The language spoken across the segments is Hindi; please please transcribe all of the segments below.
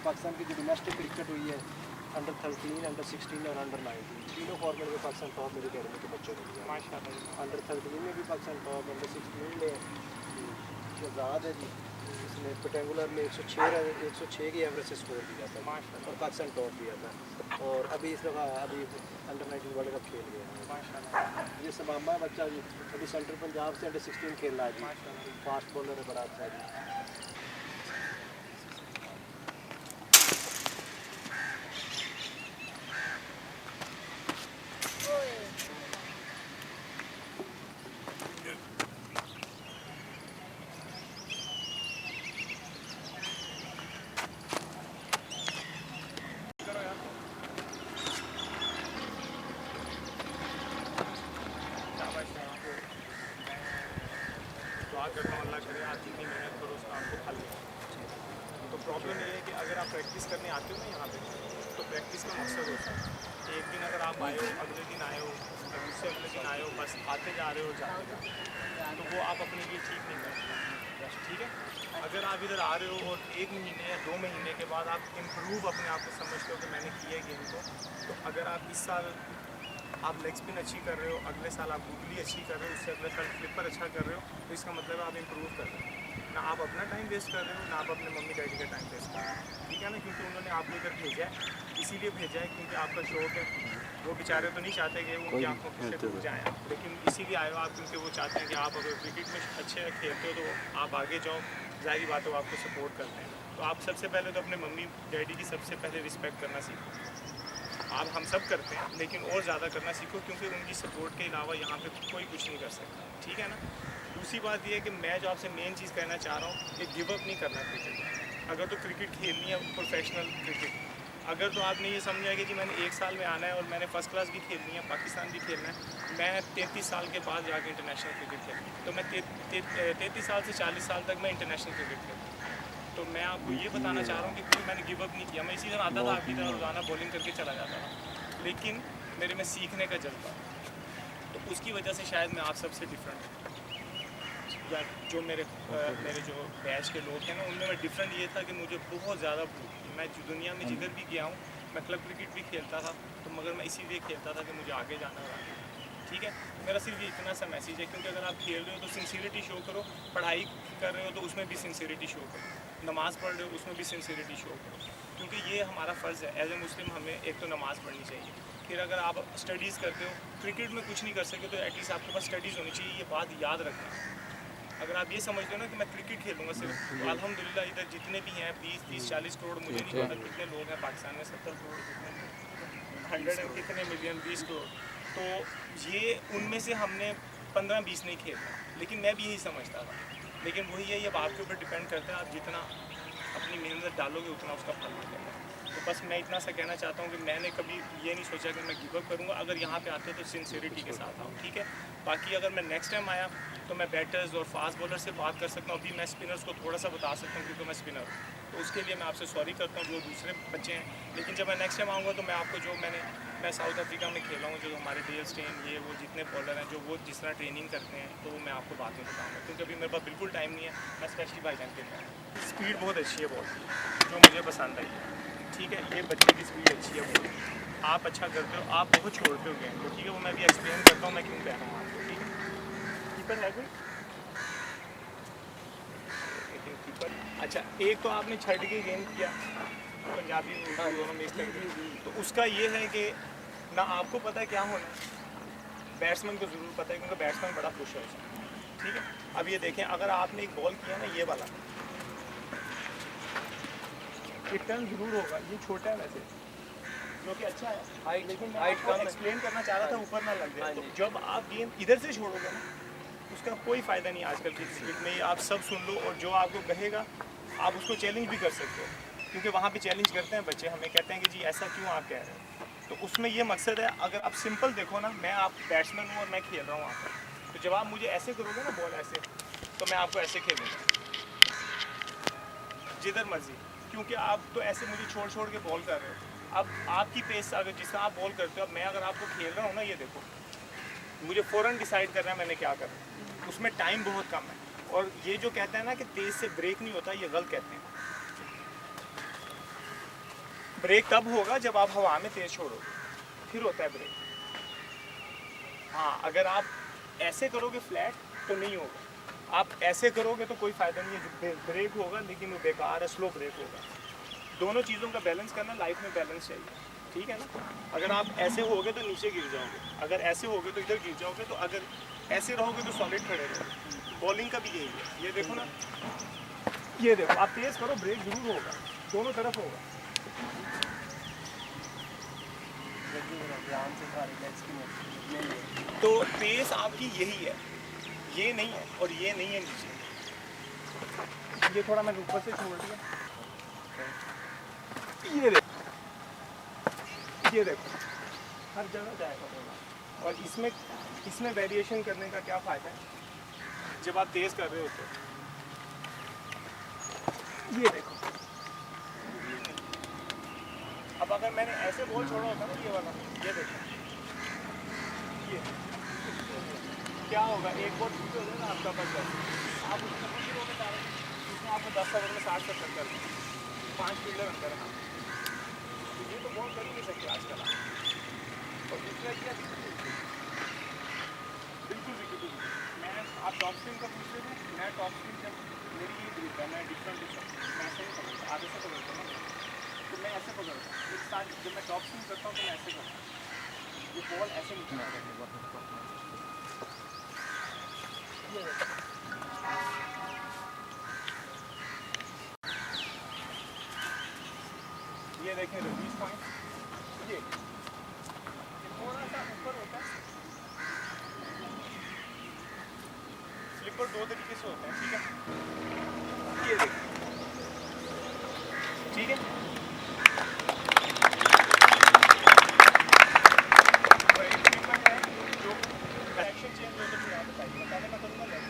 पाकिस्तान की जो डोमेस्टिक क्रिकेट हुई है अंडर 13, अंडर 16 और अंडर 19 तीनों फॉर्मेट में पाकिस्तान टॉप मेरी अकेडमी के बच्चों को दिया माशाल्लाह। अंडर 13 में भी पाकिस्तान टॉप, अंडर 16 में शहजाद है जी, इसने रेक्टेंगुलर में 106 की एवरेज से स्कोर किया था माशाल्लाह और पाकिस्तान टॉप दिया था। और अभी इस दफ़ा अभी अंडर 19 वर्ल्ड कप खेल गया है माशाल्लाह। ये समामा बच्चा जी अभी सेंट्रल पंजाब से अंडर 16 खेल रहा है जी माशाल्लाह, फास्ट बॉलर है, बड़ा अच्छा है जी। करता हूँ अल्लाह करे आप जितनी मेहनत करो उसका आपको फल मिले। तो प्रॉब्लम ये है कि अगर आप प्रैक्टिस करने आते हो ना यहाँ पे तो प्रैक्टिस का मकसद होता है कि एक दिन अगर आप आए हो, अगले दिन आए हो, दूसरे अगले दिन आए हो, बस आते जा रहे हो जाते जा रहे हो, तो वो आप अपने लिए ठीक नहीं करते। ठीक है, अगर आप इधर आ रहे हो और 1 महीने या 2 महीने के बाद आप इम्प्रूव अपने आप को समझते हो कि मैंने किया है गेम को, तो अगर आप इस साल आप लेग स्पिन अच्छी कर रहे हो, अगले साल आप गूगली अच्छी कर रहे हो, उससे अगले साल फ्लिपर अच्छा कर रहे हो, तो इसका मतलब आप इम्प्रूव कर रहे हो। ना आप अपना टाइम वेस्ट कर रहे हो, ना आप अपने मम्मी डैडी का टाइम वेस्ट कर रहे हो। ठीक है ना, क्योंकि उन्होंने आपको इधर भेजा है, इसीलिए भेजा है क्योंकि आपका शौक है। वो बेचारे तो नहीं चाहते कि उनकी आँखों से डूब जाएँ, लेकिन इसीलिए आए हो आप क्योंकि वो चाहते हैं कि आप अगर क्रिकेट में अच्छे खेलते हो तो आप आगे जाओ, ज़ाहिर बात है वो आपको सपोर्ट करते हैं। तो आप सबसे पहले तो अपने मम्मी डैडी की सबसे पहले रिस्पेक्ट करना सीखो। आप हम सब करते हैं लेकिन और ज़्यादा करना सीखो, क्योंकि उनकी सपोर्ट के अलावा यहाँ पे कोई कुछ नहीं कर सकता। ठीक है ना। दूसरी बात यह है कि मैं जो आपसे मेन चीज़ कहना चाह रहा हूँ कि गिव अप नहीं करना क्रिकेट में। अगर तो क्रिकेट खेलनी है प्रोफेशनल क्रिकेट, अगर तो आपने ये समझा कि जी मैंने 1 साल में आना है और मैंने फ़र्स्ट क्लास भी खेलनी है, पाकिस्तान भी खेलना है, मैं 33 साल के बाद जाके इंटरनेशनल क्रिकेट खेलूँ, तो मैं 33 साल से 40 साल तक मैं इंटरनेशनल क्रिकेट खेलूँ। तो मैं आपको ये बताना चाह रहा हूँ कि मैंने गिव अप नहीं किया। मैं इसी तरह आता था, आपकी तरह रोज़ाना बॉलिंग करके चला जाता था, लेकिन मेरे में सीखने का जज्बा, तो उसकी वजह से शायद मैं आप सबसे डिफरेंट हूँ। या जो मेरे जो बैच के लोग हैं ना, उनमें मैं डिफरेंट ये था कि मुझे बहुत ज़्यादा भूख थी। मैं दुनिया में जिधर भी गया हूँ, मैं क्लब क्रिकेट भी खेलता था, तो मगर मैं इसीलिए खेलता था कि मुझे आगे जाना और आगे। ठीक है, मेरा सिर्फ ये इतना सा मैसेज है, क्योंकि अगर आप खेल रहे हो तो सिंसियरिटी शो करो, पढ़ाई कर रहे हो तो उसमें भी सिंसियरिटी शो करो, नमाज़ पढ़ रहे हो उसमें भी सिंसियरिटी शो करो, क्योंकि ये हमारा फ़र्ज़ है एज ए मुस्लिम। हमें एक तो नमाज़ पढ़नी चाहिए, फिर अगर आप स्टडीज़ करते हो, क्रिकेट में कुछ नहीं कर सके तो एटलीस्ट आपके पास स्टडीज़ होनी चाहिए। ये बात याद रखना। अगर आप ये समझते हो ना कि मैं क्रिकेट खेलूँगा सिर्फ, तो अल्हम्दुलिल्लाह इधर जितने भी हैं 20-30-40 करोड़, मुझे नहीं पता कितने लोग हैं पाकिस्तान में, 70 करोड़ कितने, 100 एंड कितने मिलियन, 20 करोड़, तो ये उनमें से हमने 15-20 नहीं खेलना। लेकिन मैं भी यही समझता था, लेकिन वही है, ये आपके ऊपर डिपेंड करता है, आप जितना अपनी मेहनत डालोगे उतना उसका फल मिलेगा। तो बस मैं इतना सा कहना चाहता हूँ कि मैंने कभी ये नहीं सोचा कि मैं गिव अप करूँगा। अगर यहाँ पे आते हो तो सिंसियरिटी के साथ आऊँ, ठीक है। बाकी अगर मैं नेक्स्ट टाइम आया तो मैं बैटर्स और फास्ट बॉलर से बात कर सकता हूँ। अभी मैं स्पिनर्स को थोड़ा सा बता सकता हूँ क्योंकि मैं स्पिनर हूँ, तो उसके लिए मैं आपसे सॉरी करता हूँ जो दूसरे बच्चे हैं। लेकिन जब मैं नेक्स्ट टाइम आऊँगा तो मैं आपको जो मैं साउथ अफ्रीका में खेला हूँ, जो हमारे डेल स्टेन, ये वो जितने बॉलर हैं, जो वो जिस तरह ट्रेनिंग करते हैं, तो वो मैं आपको बाद में बताऊँगा, क्योंकि अभी मेरे पास बिल्कुल टाइम नहीं है। मैं स्पेशली भाईजान के लिए स्पीड बहुत अच्छी है बॉल की, जो मुझे पसंद आई है। ठीक है, ये बच्चे की स्पीड अच्छी है बॉल की, आप अच्छा करते हो, आप बहुत छोड़ते हो गेम को। ठीक है, वो मैं भी एक्सप्लेन करता हूँ मैं क्यों कह रहा हूँ आपको। ठीक है, कीपर है कोई? कीपर अच्छा, एक तो आपने छड़ के गेम किया, पंजाबी उर्दू दोनों मिक्स करके, तो उसका ये है कि ना आपको पता है क्या होना है, बैट्समैन को ज़रूर पता है, क्योंकि बैट्समैन बड़ा खुश है उसमें। ठीक है, अब ये देखें, अगर आपने एक बॉल किया ना, ये वाला टर्न ज़रूर होगा, ये छोटा है वैसे, जो कि अच्छा है हाइट, लेकिन मैं आपको एक्सप्लेन करना चाह रहा था ऊपर ना लग जाए। तो जब आप गेम इधर से छोड़ोगे ना, उसका कोई फ़ायदा नहीं। आजकल की क्रिकेट में आप सब सुन लो, और जो आपको कहेगा आप उसको चैलेंज भी कर सकते हो, क्योंकि वहाँ पे चैलेंज करते हैं बच्चे, हमें कहते हैं कि जी ऐसा क्यों आप कह रहे हो। तो उसमें ये मकसद है, अगर आप सिंपल देखो ना, मैं आप बैट्समैन हूँ और मैं खेल रहा हूँ वहाँ पर, तो जब आप मुझे ऐसे करोगे ना बॉल ऐसे, तो मैं आपको ऐसे खेलूँगा जिधर मर्जी, क्योंकि आप तो ऐसे मुझे छोड़ छोड़ के बॉल कर रहे हो। अब आपकी पेस अगर जिस तरह आप बॉल करते हो, अब मैं अगर आपको खेल रहा हूँ ना, ये देखो, मुझे फ़ौरन डिसाइड करना है मैंने क्या करना है, उसमें टाइम बहुत कम है। और ये जो कहते हैं ना कि तेज़ से ब्रेक नहीं होता, ये गलत कहते हैं। ब्रेक तब होगा जब आप हवा में तेज छोड़ोगे, फिर होता है ब्रेक। हाँ, अगर आप ऐसे करोगे फ्लैट तो नहीं होगा, आप ऐसे करोगे तो कोई फ़ायदा नहीं है, ब्रेक होगा लेकिन वो बेकार है, स्लो ब्रेक होगा। दोनों चीज़ों का बैलेंस करना, लाइफ में बैलेंस चाहिए, ठीक है ना। अगर आप ऐसे होगे तो नीचे गिर जाओगे, अगर ऐसे होगे तो इधर गिर जाओगे, तो अगर ऐसे रहोगे तो सॉलिड खड़े रहोगे। बॉलिंग का भी यही है, ये देखो ना, ये देखो, आप तेज़ करो ब्रेक जरूर होगा, दोनों तरफ होगा। तो पेस आपकी यही है, ये नहीं है और ये नहीं है नीचे। ये थोड़ा मैं ऊपर से छोड़ दिया, ये देखो हर जगह जाएगा। और इसमें वेरिएशन करने का क्या फ़ायदा है, जब आप तेज़ कर रहे होते हो, ये देखो। अब अगर मैंने ऐसे बॉल छोड़ा होता ना, ये वाला, ये देखो, ये क्या होगा, एक बॉल छूटे हो जाए ना आपका बस, आप उसमें समझ रहे डायरेक्ट, उसमें आपको 10 ओवर में 60 रन कर 5 फील्डर अंदर है। तो ये तो बॉल कर ही नहीं सकते आजकल आप। और दूसरा क्या, बिल्कुल विकेट। मैं आप टॉप स्पिन का पूछ रहे थे, मैं टॉप स्पिन जब मेरी ये ग्रुप है, मैं डिफरेंट मैं ऐसे नहीं पकड़ता, आगे से पकड़ता हूँ, तो मैं ऐसे पकड़ता हूँ। एक साथ जब मैं टॉप स्पिन करता हूँ तो मैं ऐसे करता हूँ, ये बॉल ऐसे नहीं चला। ये देखें रिलीज पॉइंट, ये थोड़ा सा ऊपर होता है। स्लिपर दो तरीके से होते हैं, ठीक है, ये देखें, ठीक है। जो डायरेक्शन चेंज हो तो फिर आप बताइए, पहले मैं करूँगा लेफ्ट।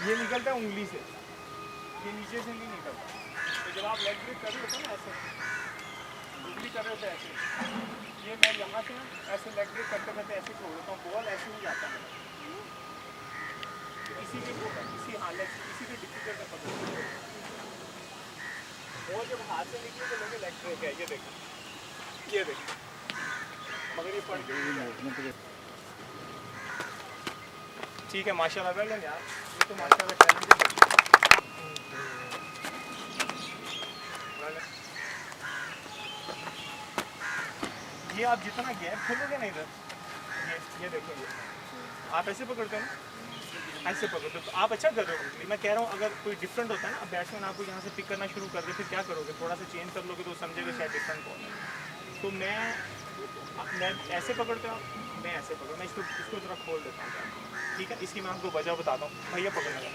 ये निकलता है उंगली से, ये नीचे से नहीं निकलता। तो जब आप लेग ब्रेक कर रहे होते हैं ना, ऐसे उंगली कर रहे होते हैं ऐसे, ये मैं यहाँ से ना ऐसे लेग ब्रेक करते करते ऐसे छोड़ देता हूँ, बॉल ऐसे ही जाता है। तो इसी के हालत से इसी के डिफिकल्ट है पकड़, बॉल जब हाथ से निकले तो लोगे लेग ब्रेक है, ये देखो, ये देखो, मगर ये पड़ गई। ठीक है, माशाल्लाह वेल डन यार, ये तो माशाल्लाह टैलेंटेड है। ये आप जितना गैप खोलोगे ना इधर, ये देखो, ये आप ऐसे पकड़ते हो ना, ऐसे पकड़ते हो तो आप अच्छा कर रहे हो। मैं कह रहा हूँ अगर कोई डिफरेंट होता है ना, बैट्समैन आपको यहाँ से पिक करना शुरू कर दे, फिर क्या करोगे, थोड़ा सा चेंज कर लोगे तो समझेगा शायद डिफरेंट बॉल है। तो मैं ऐसे पकड़ते हो, मैं ऐसे पकड़, मैं इसको जरा खोल देता हूँ, ठीक है। इसकी मैं आपको वजह बताता हूँ, भैया पकड़ना है,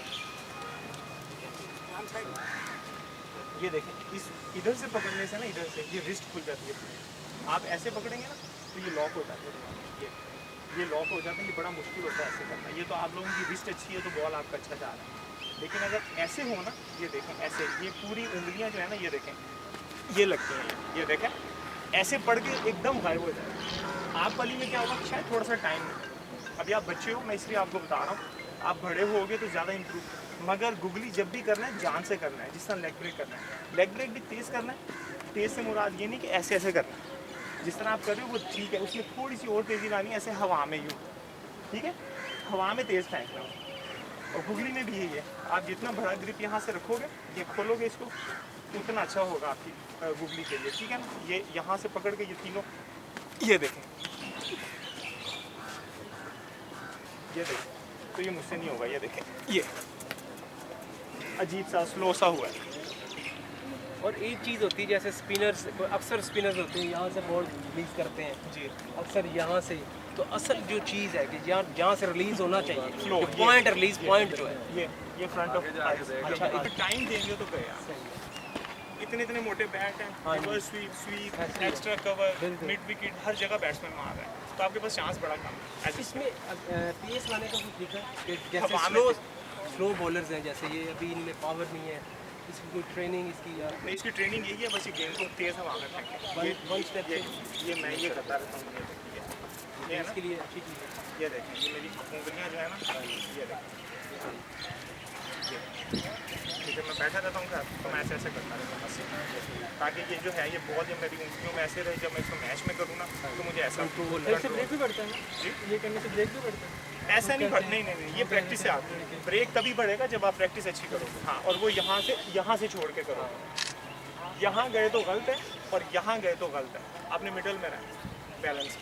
ये देखें, इस इधर से पकड़ने से ना, इधर से ये रिस्ट खुल जाती है। आप ऐसे पकड़ेंगे ना तो ये लॉक हो जाता है, ये लॉक हो जाता है, ये बड़ा मुश्किल होता है ऐसे करना। ये तो आप लोगों की रिस्ट अच्छी है तो बॉल आपका अच्छा जा रहा है, लेकिन अगर ऐसे हो ना, ये देखें ऐसे, ये पूरी उंगलियां जो है ना, ये देखें, ये लगती हैं, ये देखें, ऐसे पड़ के एकदम गायब हो जाए। आप वाली में क्या होगा, शायद थोड़ा सा टाइम, अभी आप बच्चे हो, मैं इसलिए आपको बता रहा हूँ, आप बड़े होगे तो ज़्यादा इंप्रूव। मगर गुगली जब भी करना है जान से करना है, जिस तरह लेग ब्रेक करना है, लेग ब्रेक भी तेज़ करना है। तेज़ से मुराद ये नहीं कि ऐसे ऐसे करना है, जिस तरह आप कर रहे हो वो ठीक है, उसमें थोड़ी सी और तेज़ी लानी है, ऐसे हवा में यूँ, ठीक है, हवा में तेज़ फेंकना है। और गुगली में भी यही है, आप जितना बड़ा ग्रिप यहाँ से रखोगे, ये खोलोगे इसको, उतना अच्छा होगा आपकी गुगली के लिए, ठीक है ना। ये यहाँ से पकड़ के ये तीनों, ये देखें, ये देखें, तो ये मुझसे नहीं होगा, ये देखें, ये अजीब सा स्लो सा हुआ है। और एक चीज़ होती है, जैसे स्पिनर्स, अक्सर स्पिनर्स होते हैं यहाँ से बॉल रिलीज़ करते हैं जी, अक्सर यहाँ से, तो असल जो चीज़ है कि जहाँ से रिलीज़ होना चाहिए, फ्लो, पॉइंट रिलीज़ पॉइंट जो है, ये फ्रंट ऑफ, अच्छा इतना टाइम देंगे तो गया। इतने इतने मोटे बैट हैं, हाँ जी। रिवर्स स्वीप, स्वीप, ऐसे ही है। एक्स्ट्रा कवर, बिल्कुल। मिड विकेट, हर जगह बैट्समैन मार रहा है, तो आपके पास चांस बड़ा कम है ऐसे इसमें पेस लाने का कुछ दिखा कि अब जैसे आलो- स्लो बॉलर्स हैं, जैसे ये अभी इनमें पावर नहीं है, इसकी कोई ट्रेनिंग इसकी या नहीं, इसकी ट्रेनिंग यही है, बस ये गेंद को तेज हवा में फेंके। वन स्टेप ये मैं ये करता रहता हूँ, ये है ना, इसके लिए अच्छी चीज़ है। ये देखें, ये मेरी उंगलियां जो है ना, ये देखें, ठीक है, मैं बैठा रहता हूँ घर, तो मैं ऐसे ऐसे करता रहता हूँ बस, ताकि ये जो है ये बॉल जब मेरी उंगलियों में ऐसे रहे, जब मैं इसको मैच में करूँ ना, तो मुझे ऐसा इससे ब्रेक भी पड़ता है ना? जी? ये करने से ब्रेक भी पड़ता है? ऐसा नहीं बढ़ नहीं नहीं नहीं, ये प्रैक्टिस से आता है। ब्रेक तभी बढ़ेगा जब आप प्रैक्टिस अच्छी करोगे। हाँ, और वो यहाँ से छोड़ के करोगे। यहाँ गए तो गलत है और यहाँ गए तो गलत है, आपने मिडल में रहना, बैलेंस।